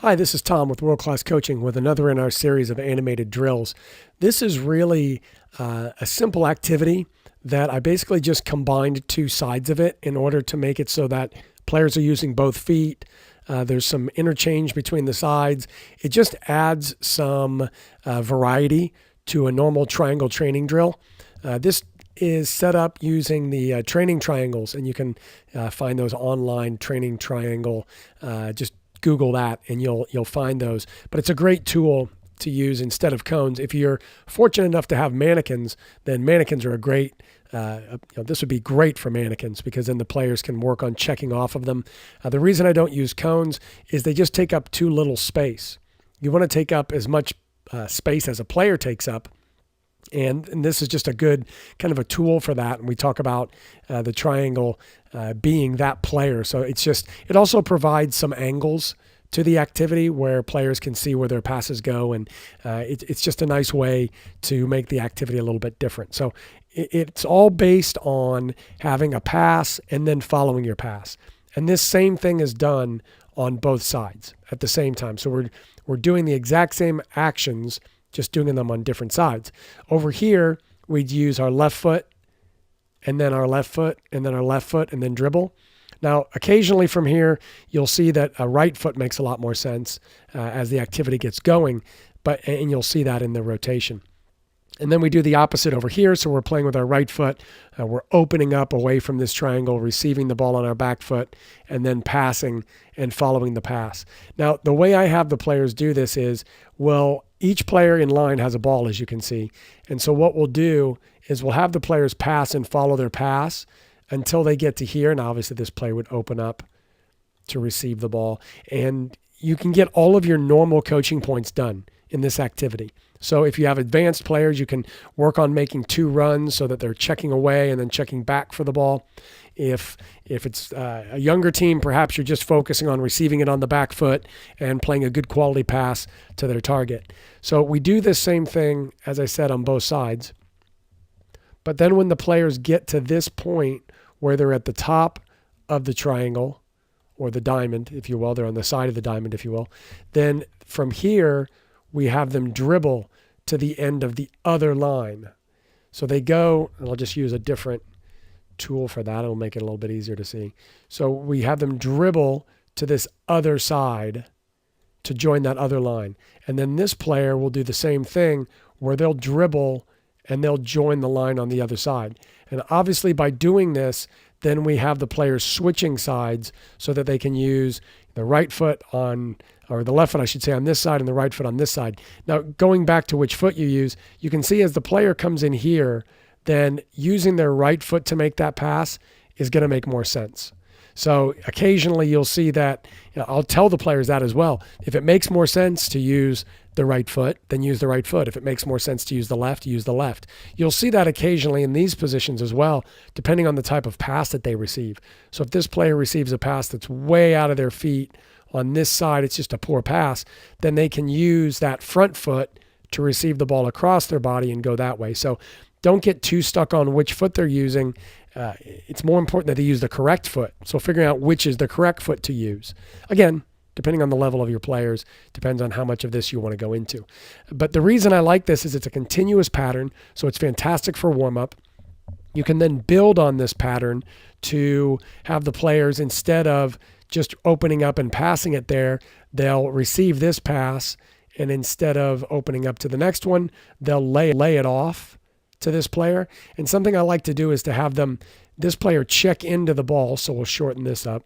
Hi, this is Tom with World Class Coaching with another in our series of animated drills. This is really a simple activity that I basically just combined two sides of it in order to make it so that players are using both feet. There's some interchange between the sides. It just adds some variety to a normal triangle training drill. This is set up using the training triangles, and you can find those online. Training triangle. Just Google that and you'll find those. But it's a great tool to use instead of cones. If you're fortunate enough to have mannequins, then mannequins are a great, this would be great for mannequins because then the players can work on checking off of them. The reason I don't use cones is they just take up too little space. You want to take up as much space as a player takes up. And this is just a good kind of a tool for that. And we talk about the triangle being that player. So it also provides some angles to the activity where players can see where their passes go. And it's just a nice way to make the activity a little bit different. So it's all based on having a pass and then following your pass. And this same thing is done on both sides at the same time. So we're doing the exact same actions, just doing them on different sides. Over here, we'd use our left foot and then our left foot and then our left foot and then dribble. Now, occasionally from here, you'll see that a right foot makes a lot more sense as the activity gets going, and you'll see that in the rotation. And then we do the opposite over here. So we're playing with our right foot. We're opening up away from this triangle, receiving the ball on our back foot, and then passing and following the pass. Now, the way I have the players do this is, each player in line has a ball, as you can see. And so what we'll do is we'll have the players pass and follow their pass until they get to here. And obviously this player would open up to receive the ball. And you can get all of your normal coaching points done in this activity. So if you have advanced players, you can work on making 2 runs so that they're checking away and then checking back for the ball. If it's a younger team, perhaps you're just focusing on receiving it on the back foot and playing a good quality pass to their target. So we do this same thing, as I said, on both sides. But then when the players get to this point where they're at the top of the triangle or the diamond, if you will, they're on the side of the diamond, if you will, then from here we have them dribble to the end of the other line. So they go, and I'll just use a different tool for that. It'll make it a little bit easier to see. So we have them dribble to this other side to join that other line. And then this player will do the same thing where they'll dribble and they'll join the line on the other side. And obviously by doing this, then we have the players switching sides so that they can use the right foot on, or the left foot, I should say, on this side and the right foot on this side. Now, going back to which foot you use, you can see as the player comes in here, then using their right foot to make that pass is going to make more sense. So occasionally you'll see that, I'll tell the players that as well. If it makes more sense to use the right foot, then use the right foot. If it makes more sense to use the left, use the left. You'll see that occasionally in these positions as well, depending on the type of pass that they receive. So if this player receives a pass that's way out of their feet on this side, it's just a poor pass, then they can use that front foot to receive the ball across their body and go that way. So don't get too stuck on which foot they're using. It's more important that they use the correct foot. So figuring out which is the correct foot to use. Again, depending on the level of your players, depends on how much of this you want to go into. But the reason I like this is it's a continuous pattern, so it's fantastic for warm-up. You can then build on this pattern to have the players, instead of just opening up and passing it there, they'll receive this pass, and instead of opening up to the next one, they'll lay it off to this player. And something I like to do is to have this player check into the ball. So we'll shorten this up.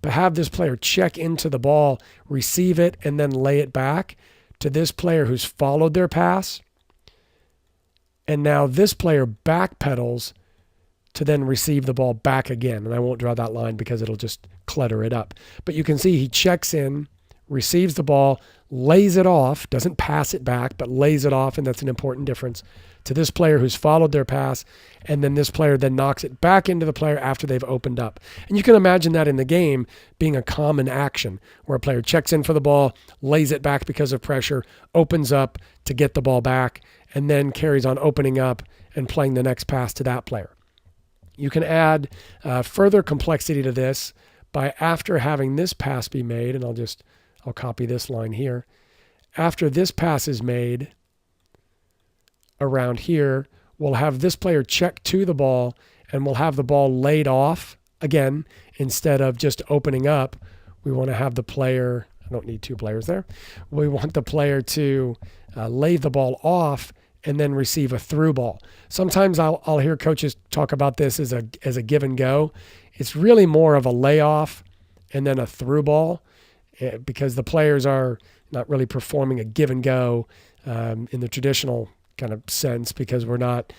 But have this player check into the ball, receive it, and then lay it back to this player who's followed their pass. And now this player backpedals to then receive the ball back again. And I won't draw that line because it'll just clutter it up. But you can see he checks in, receives the ball, lays it off, doesn't pass it back, but lays it off, and that's an important difference, to this player who's followed their pass, and then this player then knocks it back into the player after they've opened up. And you can imagine that in the game being a common action, where a player checks in for the ball, lays it back because of pressure, opens up to get the ball back, and then carries on opening up and playing the next pass to that player. You can add further complexity to this by after having this pass be made, and I'll copy this line here. After this pass is made around here, we'll have this player check to the ball, and we'll have the ball laid off again. Instead of just opening up, we want to have the player, I don't need two players there. We want the player to lay the ball off and then receive a through ball. Sometimes I'll hear coaches talk about this as a give and go. It's really more of a layoff and then a through ball, because the players are not really performing a give and go in the traditional kind of sense, because we're not,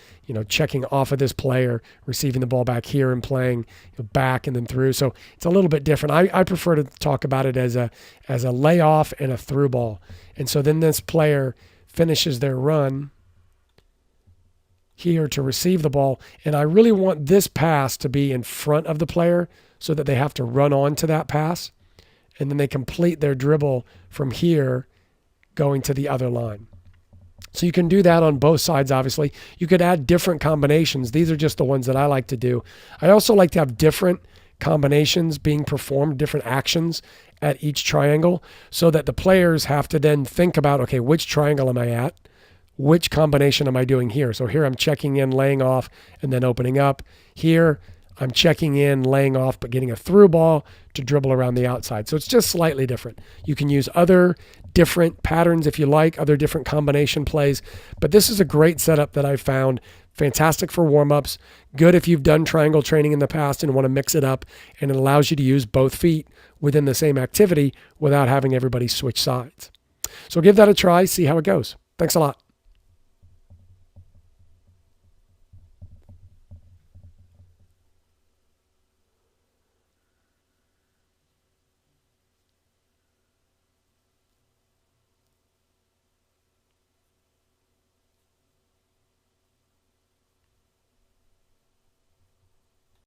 checking off of this player, receiving the ball back here and playing back and then through. So it's a little bit different. I prefer to talk about it as a layoff and a through ball. And so then this player finishes their run here to receive the ball. And I really want this pass to be in front of the player so that they have to run on to that pass. And then they complete their dribble from here going to the other line. So you can do that on both sides, obviously. You could add different combinations. These are just the ones that I like to do. I also like to have different combinations being performed, different actions at each triangle, so that the players have to then think about, okay, which triangle am I at? Which combination am I doing here? So here I'm checking in, laying off, and then opening up. Here I'm checking in, laying off, but getting a through ball to dribble around the outside. So it's just slightly different. You can use other different patterns if you like, other different combination plays. But this is a great setup that I found. Fantastic for warm-ups. Good if you've done triangle training in the past and want to mix it up. And it allows you to use both feet within the same activity without having everybody switch sides. So give that a try. See how it goes. Thanks a lot.